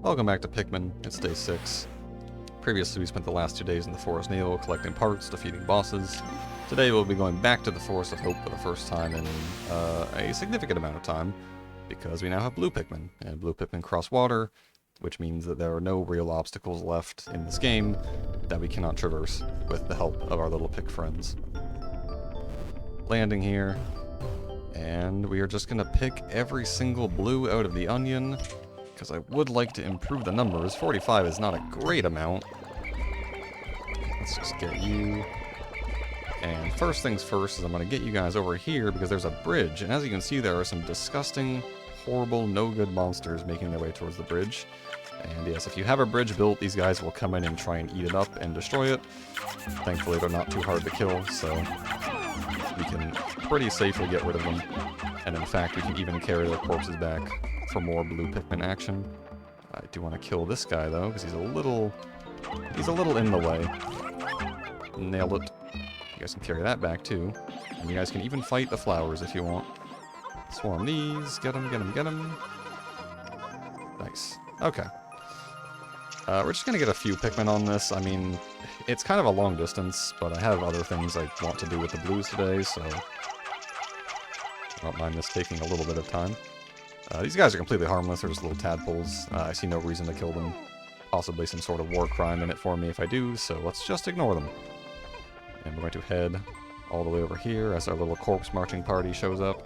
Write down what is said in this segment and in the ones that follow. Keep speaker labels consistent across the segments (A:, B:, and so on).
A: Welcome back to Pikmin. It's day 6. Previously, we spent the last 2 days in the Forest Navel collecting parts, defeating bosses. Today, we'll be going back to the Forest of Hope for the first time in a significant amount of time, because we now have blue Pikmin, and blue Pikmin cross water, which means that there are no real obstacles left in this game that we cannot traverse with the help of our little Pik friends. Landing here, and we are just going to pick every single blue out of the onion, because I would like to improve the numbers. 45 is not a great amount. Let's just get you. And first things first is I'm going to get you guys over here because there's a bridge. And as you can see, there are some disgusting, horrible, no-good monsters making their way towards the bridge. And yes, if you have a bridge built, these guys will come in and try and eat it up and destroy it. Thankfully, they're not too hard to kill, so we can pretty safely get rid of them. And in fact, we can even carry their corpses back for more blue Pikmin action. I do want to kill this guy though, because he's a little in the way. Nailed it. You guys can carry that back too. And you guys can even fight the flowers if you want. Swarm these. Get them, get them, get them. Nice. Okay. We're just going to get a few Pikmin on this. I mean, it's kind of a long distance, but I have other things I want to do with the blues today, so I don't mind this taking a little bit of time. These guys are completely harmless, they're just little tadpoles. I see no reason to kill them. Possibly some sort of war crime in it for me if I do, so let's just ignore them. And we're going to head all the way over here as our little corpse marching party shows up.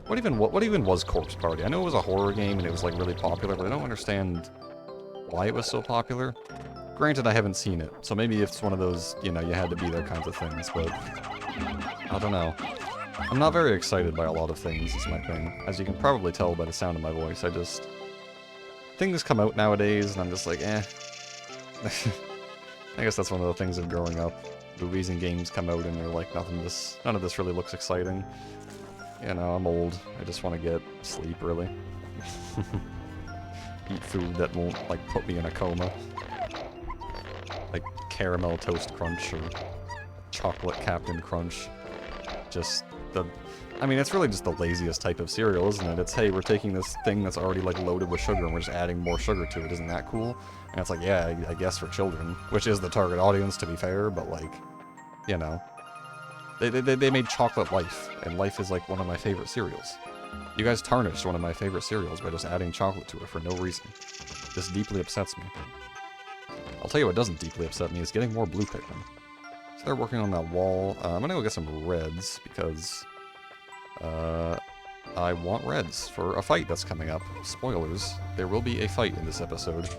A: What even was Corpse Party? I know it was a horror game and it was like really popular, but I don't understand why it was so popular. Granted, I haven't seen it, so maybe it's one of those, you know, you had to be there kinds of things, but I don't know. I'm not very excited by a lot of things, is my thing. As you can probably tell by the sound of my voice, things come out nowadays, and I'm just like, eh. I guess that's one of the things of growing up. Movies and games come out, and they're like, none of this really looks exciting. You know, I'm old. I just want to get sleep, really. Eat food that won't, like, put me in a coma. Like Caramel Toast Crunch, or Chocolate Captain Crunch. I mean, it's really just the laziest type of cereal, isn't it? It's, hey, we're taking this thing that's already, like, loaded with sugar, and we're just adding more sugar to it. Isn't that cool? And it's like, yeah, I guess for children, which is the target audience, to be fair, but, like, you know. They made Chocolate Life, and Life is, like, one of my favorite cereals. You guys tarnished one of my favorite cereals by just adding chocolate to it for no reason. This deeply upsets me. I'll tell you what doesn't deeply upset me is getting more blue Pikmin. So they're working on that wall. I'm gonna go get some reds, because I want reds for a fight that's coming up. Spoilers, there will be a fight in this episode.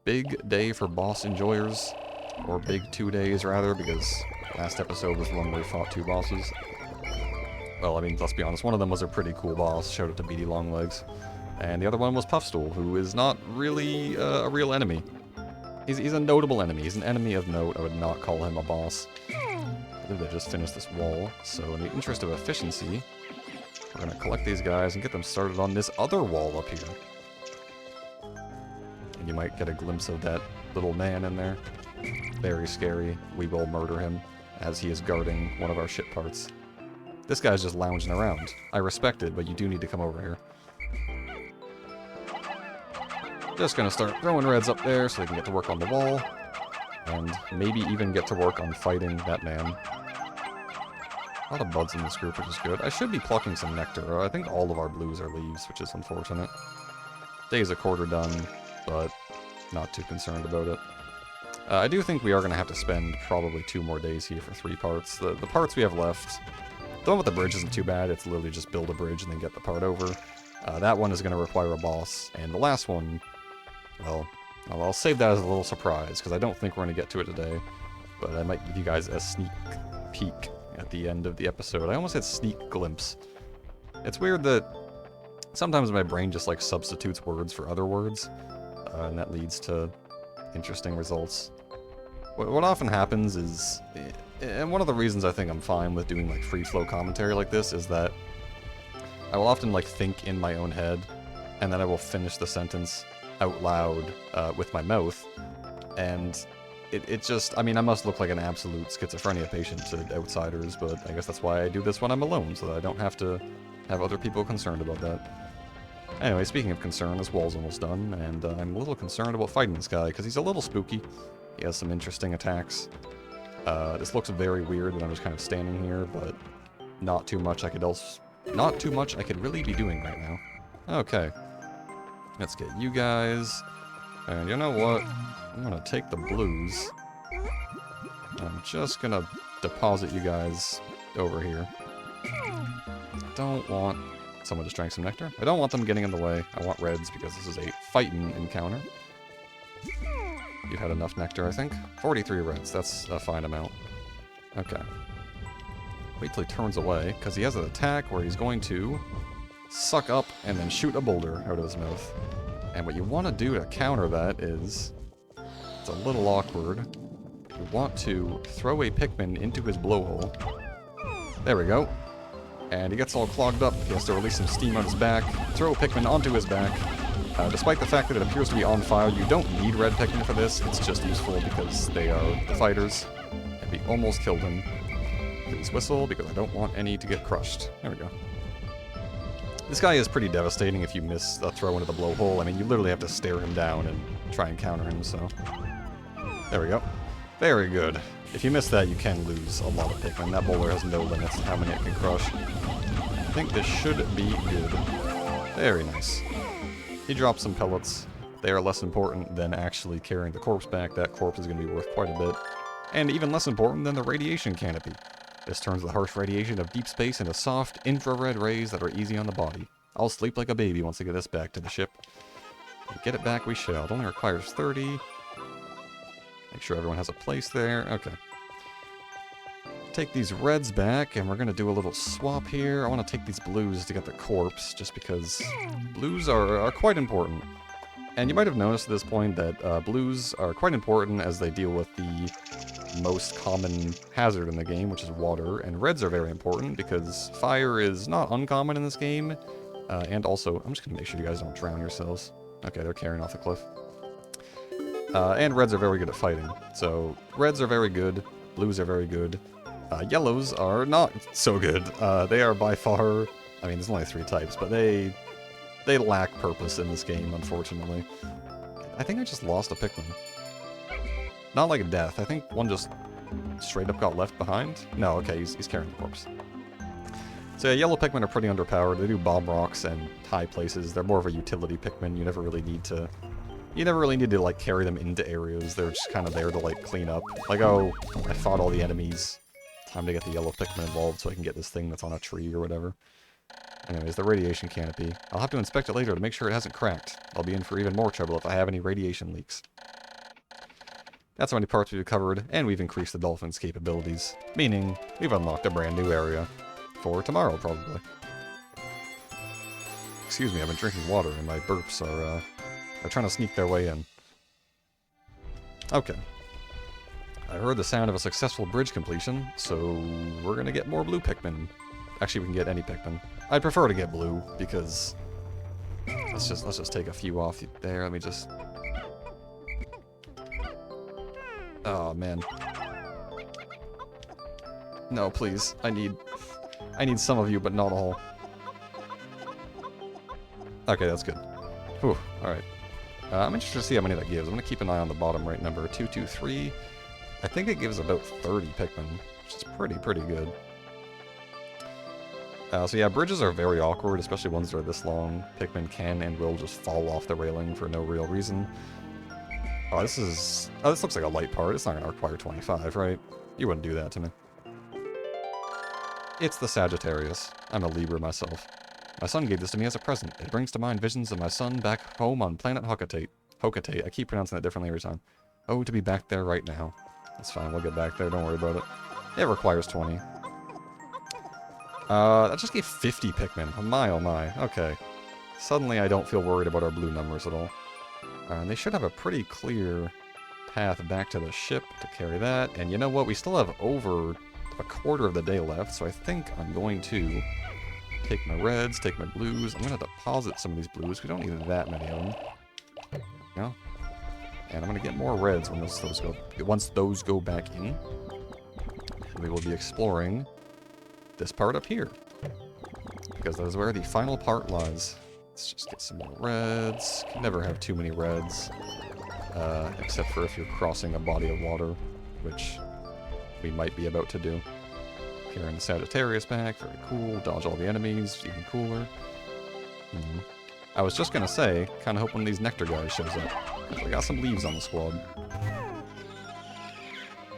A: Big day for boss enjoyers, or big 2 days rather, because last episode was the one where we fought 2 bosses. Well, I mean, let's be honest, one of them was a pretty cool boss, shout out to Beetle Longlegs. And the other one was Puffstool, who is not really a real enemy. He's a notable enemy. He's an enemy of note. I would not call him a boss. I believe they just finished this wall, so in the interest of efficiency, we're going to collect these guys and get them started on this other wall up here. And you might get a glimpse of that little man in there. Very scary. We will murder him, as he is guarding one of our ship parts. This guy's just lounging around. I respect it, but you do need to come over here. Just gonna start throwing reds up there so they can get to work on the wall. And maybe even get to work on fighting that man. A lot of buds in this group, which is good. I should be plucking some nectar. I think all of our blues are leaves, which is unfortunate. Day's a quarter done, but not too concerned about it. I do think we are going to have to spend probably 2 more days here for 3 parts. The parts we have left, the one with the bridge isn't too bad. It's literally just build a bridge and then get the part over. That one is going to require a boss, and the last one, well, I'll save that as a little surprise, because I don't think we're going to get to it today, but I might give you guys a sneak peek at the end of the episode. I almost said sneak glimpse. It's weird that sometimes my brain just, like, substitutes words for other words, and that leads to interesting results. What often happens is, and one of the reasons I think I'm fine with doing, like, free-flow commentary like this is that I will often, like, think in my own head, and then I will finish the sentence out loud with my mouth, and it just, I mean, I must look like an absolute schizophrenia patient to outsiders, but I guess that's why I do this when I'm alone, so that I don't have to have other people concerned about that. Anyway, speaking of concern, this wall's almost done, and I'm a little concerned about fighting this guy, because he's a little spooky. He has some interesting attacks. This looks very weird that I'm just kind of standing here, but not too much I could really be doing right now. Okay. Let's get you guys. And you know what? I'm gonna take the blues. I'm just gonna deposit you guys over here. Don't want someone just drank some nectar. I don't want them getting in the way. I want reds because this is a fighting encounter. You've had enough nectar, I think. 43 reds. That's a fine amount. Okay. Wait till he turns away, because he has an attack where he's going to suck up and then shoot a boulder out of his mouth. And what you want to do to counter that is... It's a little awkward. You want to throw a Pikmin into his blowhole. There we go. And he gets all clogged up. He has to release some steam on his back. Throw a Pikmin onto his back. Despite the fact that it appears to be on fire, you don't need red Pikmin for this. It's just useful because they are the fighters. And we almost killed him. Please whistle, because I don't want any to get crushed. There we go. This guy is pretty devastating if you miss a throw into the blowhole. I mean, you literally have to stare him down and try and counter him, so... There we go. Very good. If you miss that, you can lose a lot of Pikmin. That boulder has no limits to how many it can crush. I think this should be good. Very nice. He dropped some pellets. They are less important than actually carrying the corpse back. That corpse is going to be worth quite a bit. And even less important than the radiation canopy. This turns the harsh radiation of deep space into soft, infrared rays that are easy on the body. I'll sleep like a baby once I get this back to the ship. And get it back we shall. It only requires 30. Make sure everyone has a place there. Okay. Take these reds back, and we're going to do a little swap here. I want to take these blues to get the corpse, just because blues are quite important. And you might have noticed at this point that blues are quite important as they deal with the most common hazard in the game, which is water. And reds are very important because fire is not uncommon in this game. And also, I'm just going to make sure you guys don't drown yourselves. Okay, they're carrying off the cliff. And reds are very good at fighting. So, reds are very good, blues are very good. Yellows are not so good. They are by far... I mean, there's only 3 types, but they lack purpose in this game, unfortunately. I think I just lost a Pikmin. Not like a death. I think one just straight up got left behind. No, okay, he's carrying the corpse. So yeah, yellow Pikmin are pretty underpowered. They do bomb rocks and high places. They're more of a utility Pikmin. You never really need to... like, carry them into areas. They're just kind of there to, like, clean up. Like, oh, I fought all the enemies. Time to get the yellow Pikmin involved so I can get this thing that's on a tree or whatever. Anyways, the radiation canopy. I'll have to inspect it later to make sure it hasn't cracked. I'll be in for even more trouble if I have any radiation leaks. That's how many parts we've covered, and we've increased the dolphin's capabilities. Meaning, we've unlocked a brand new area. For tomorrow, probably. Excuse me, I've been drinking water, and my burps are, they're trying to sneak their way in. Okay. I heard the sound of a successful bridge completion, so we're gonna get more blue Pikmin. Actually, we can get any Pikmin. I'd prefer to get blue, because... Let's just take a few off there. Let me just... Oh, man. No, please. I need some of you, but not all. Okay, that's good. Whew, alright. I'm interested to see how many that gives. I'm going to keep an eye on the bottom right number, 223. I think it gives about 30 Pikmin, which is pretty good. So yeah, bridges are very awkward, especially ones that are this long. Pikmin can and will just fall off the railing for no real reason. Oh, this looks like a light part. It's not going to require 25, right? You wouldn't do that to me. It's the Sagittarius. I'm a Libra myself. My son gave this to me as a present. It brings to mind visions of my son back home on planet Hokate. Hokate. I keep pronouncing that differently every time. Oh, to be back there right now. That's fine. We'll get back there. Don't worry about it. It requires 20. That just gave 50 Pikmin. Oh my. Okay. Suddenly I don't feel worried about our blue numbers at all. And they should have a pretty clear path back to the ship to carry that. And you know what? We still have over a quarter of the day left, so I think I'm going to take my reds, take my blues. I'm going to deposit some of these blues. We don't need that many of them. No? And I'm going to get more reds once those go back in. We will be exploring this part up here, because that is where the final part lies. Let's just get some more reds. Can never have too many reds. Except for if you're crossing a body of water, which we might be about to do. Carrying the Sagittarius back, very cool. Dodge all the enemies, even cooler. I was just gonna say, kinda hope one of these nectar guys shows up. Because we got some leaves on the squad.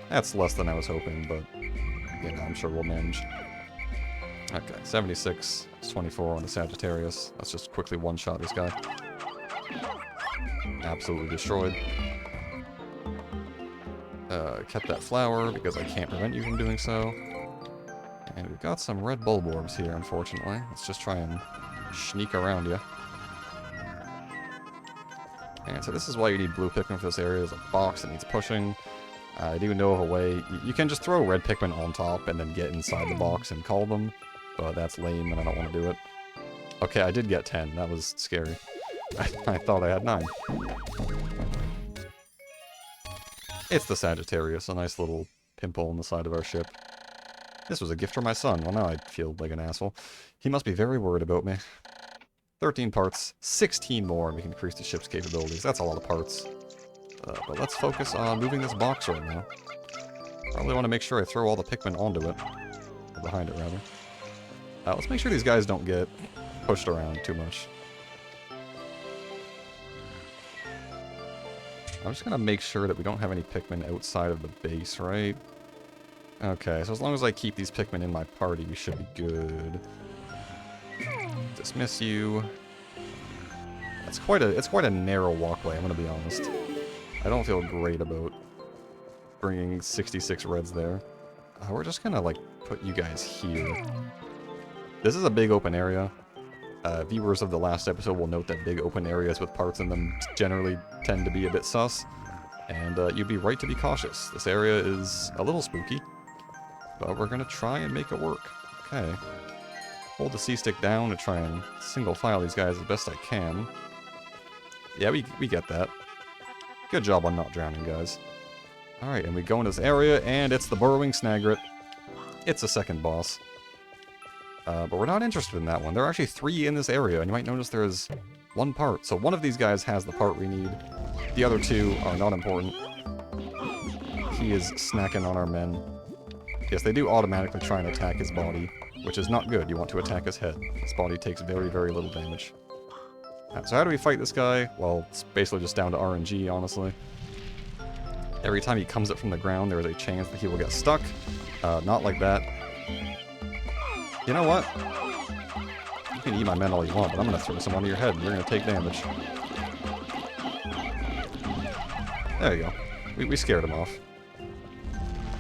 A: That's less than I was hoping, but, you know, I'm sure we'll manage. Okay, 76, 24 on the Sagittarius. Let's just quickly one-shot this guy. Absolutely destroyed. Kept that flower because I can't prevent you from doing so. And we've got some red bulborbs here, unfortunately. Let's just try and sneak around you. And so this is why you need blue Pikmin for this area. There's a box that needs pushing. I do know of a way. You can just throw red Pikmin on top and then get inside the box and call them. But that's lame and I don't want to do it. Okay, I did get 10. That was scary. I thought I had 9. It's the Sagittarius, a nice little pimple on the side of our ship. This was a gift from my son. Well, now I feel like an asshole. He must be very worried about me. 13 parts, 16 more, and we can increase the ship's capabilities. That's a lot of parts. But let's focus on moving this box right now. Probably want to make sure I throw all the Pikmin onto it. Or behind it, rather. Let's make sure these guys don't get pushed around too much. I'm just going to make sure that we don't have any Pikmin outside of the base, right? Okay, so as long as I keep these Pikmin in my party, we should be good. Dismiss you. It's quite a narrow walkway, I'm going to be honest. I don't feel great about bringing 66 reds there. We're just going to, like, put you guys here. This is a big open area. Viewers of the last episode will note that big open areas with parts in them generally tend to be a bit sus. And you'd be right to be cautious. This area is a little spooky. But we're going to try and make it work. Okay. Hold the C-stick down to try and single file these guys as best I can. Yeah, we get that. Good job on not drowning, guys. Alright, and we go into this area, and it's the Burrowing Snagret. It's a second boss. But we're not interested in that one. There are actually 3 in this area, and you might notice there's 1 part. So one of these guys has the part we need. The other 2 are not important. He is snacking on our men. Yes, they do automatically try and attack his body, which is not good. You want to attack his head. His body takes very, very little damage. So how do we fight this guy? Well, it's basically just down to RNG, honestly. Every time he comes up from the ground, there is a chance that he will get stuck. Not like that. You know what? You can eat my men all you want, but I'm going to throw some onto your head, and you're going to take damage. There you go. We scared him off.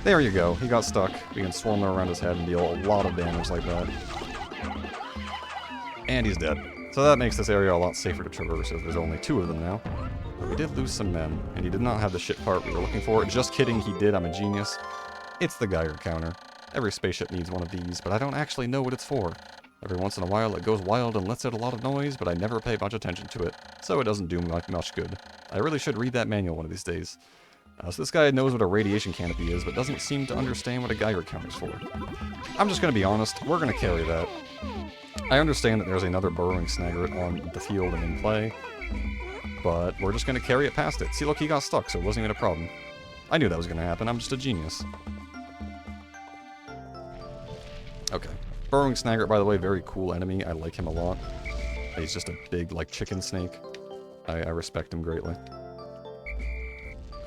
A: There you go. He got stuck. We can swarm around his head and deal a lot of damage like that. And he's dead. So that makes this area a lot safer to traverse, as there's only 2 of them now. But we did lose some men, and he did not have the shit part we were looking for. Just kidding, he did. I'm a genius. It's the Geiger counter. Every spaceship needs one of these, but I don't actually know what it's for. Every once in a while it goes wild and lets out a lot of noise, but I never pay much attention to it, so it doesn't do much good. I really should read that manual one of these days. So this guy knows what a radiation canopy is, but doesn't seem to understand what a Geiger counter is for. I'm just going to be honest, we're going to carry that. I understand that there's another Burrowing Snagret on the field and in play, but we're just going to carry it past it. See, look, he got stuck, so it wasn't even a problem. I knew that was going to happen, I'm just a genius. Okay. Burrowing Snagret, by the way, very cool enemy. I like him a lot. He's just a big, like, chicken snake. I respect him greatly.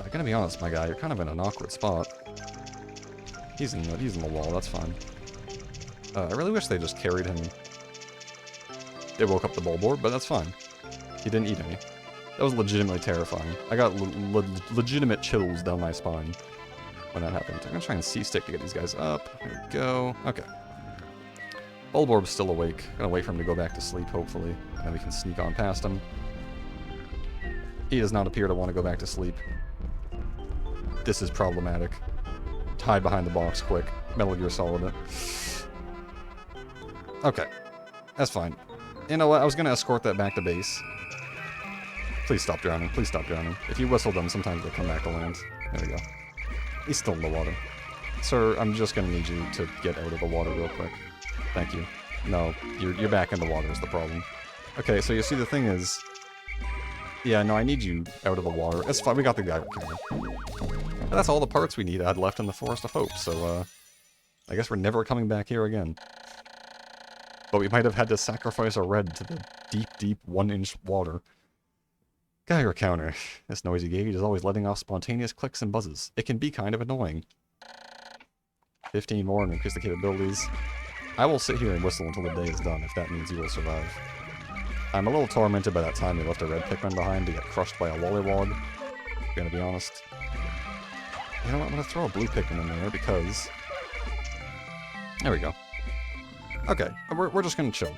A: I gotta be honest, my guy, you're kind of in an awkward spot. He's in the wall, that's fine. I really wish they just carried him. They woke up the bulborb, but that's fine. He didn't eat any. That was legitimately terrifying. I got legitimate chills down my spine when that happened. I'm gonna try and C-stick to get these guys up. There we go. Okay. Bulborb's still awake. Gonna wait for him to go back to sleep, hopefully. And then we can sneak on past him. He does not appear to want to go back to sleep. This is problematic. Hide behind the box, quick. Metal Gear Solid it. Okay. That's fine. You know what? I was gonna escort that back to base. Please stop drowning. Please stop drowning. If you whistle them, sometimes they come back to land. There we go. He's still in the water. Sir, I'm just gonna need you to get out of the water real quick. Thank you. No, you're back in the water is the problem. Okay, so you see the thing is... Yeah, no, I need you out of the water. It's fine, we got the Geiger counter. And that's all the parts we need had left in the Forest of Hope, so, I guess we're never coming back here again. But we might have had to sacrifice a red to the deep, deep 1-inch water. Geiger counter. This noisy gauge is always letting off spontaneous clicks and buzzes. It can be kind of annoying. 15 more and increase the capabilities. I will sit here and whistle until the day is done, if that means you will survive. I'm a little tormented by that time we left a red Pikmin behind to get crushed by a Lollywog. Gonna be honest. You know what, I'm gonna throw a blue Pikmin in there because... There we go. Okay, we're just gonna chill.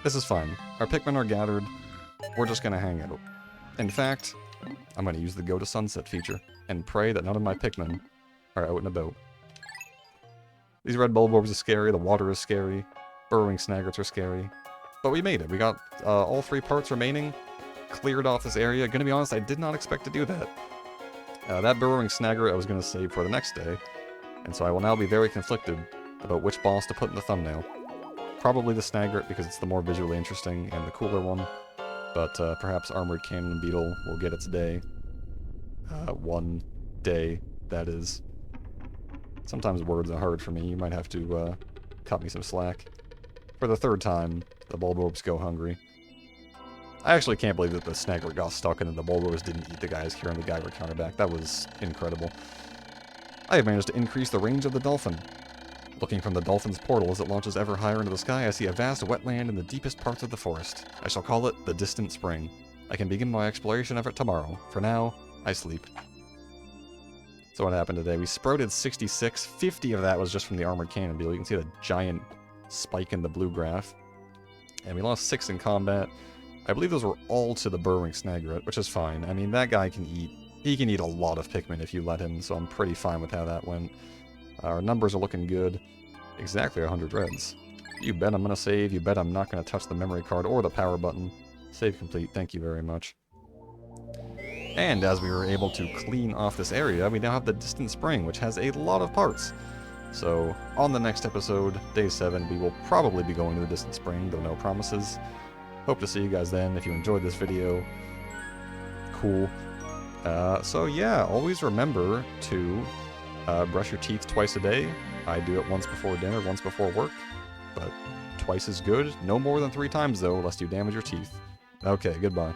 A: This is fine. Our Pikmin are gathered. We're just gonna hang out. In fact, I'm gonna use the Go to Sunset feature and pray that none of my Pikmin are out and about. These red Bulborbs are scary, the water is scary, Burrowing Snagrets are scary. But we made it. We got all 3 parts remaining, cleared off this area. Gonna be honest, I did not expect to do that. That Burrowing Snagret I was gonna save for the next day, and so I will now be very conflicted about which boss to put in the thumbnail. Probably the Snagret because it's the more visually interesting and the cooler one, but perhaps Armored Cannon Beetle will get its day. One day, that is. Sometimes words are hard for me. You might have to cut me some slack. For the 3rd time, the Bulborbs go hungry. I actually can't believe that the Snagret got stuck and then the Bulborbs didn't eat the guys carrying the Geiger counter back. That was incredible. I have managed to increase the range of the dolphin. Looking from the dolphin's portal as it launches ever higher into the sky, I see a vast wetland in the deepest parts of the forest. I shall call it the Distant Spring. I can begin my exploration of it tomorrow. For now, I sleep. So what happened today? We sprouted 66. 50 of that was just from the Armored Cannon Beetle. You can see the giant spike in the blue graph. And we lost 6 in combat. I believe those were all to the Burrowing Snagret, which is fine. I mean, that guy can eat... He can eat a lot of Pikmin if you let him, so I'm pretty fine with how that went. Our numbers are looking good. Exactly 100 reds. You bet I'm going to save. You bet I'm not going to touch the memory card or the power button. Save complete. Thank you very much. And as we were able to clean off this area, we now have the Distant Spring, which has a lot of parts. So, on the next episode, Day 7, we will probably be going to the Distant Spring, though no promises. Hope to see you guys then. If you enjoyed this video, cool. So yeah, always remember to brush your teeth twice a day. I do it once before dinner, once before work, but twice is good. No more than 3 times, though, lest you damage your teeth. Okay, goodbye.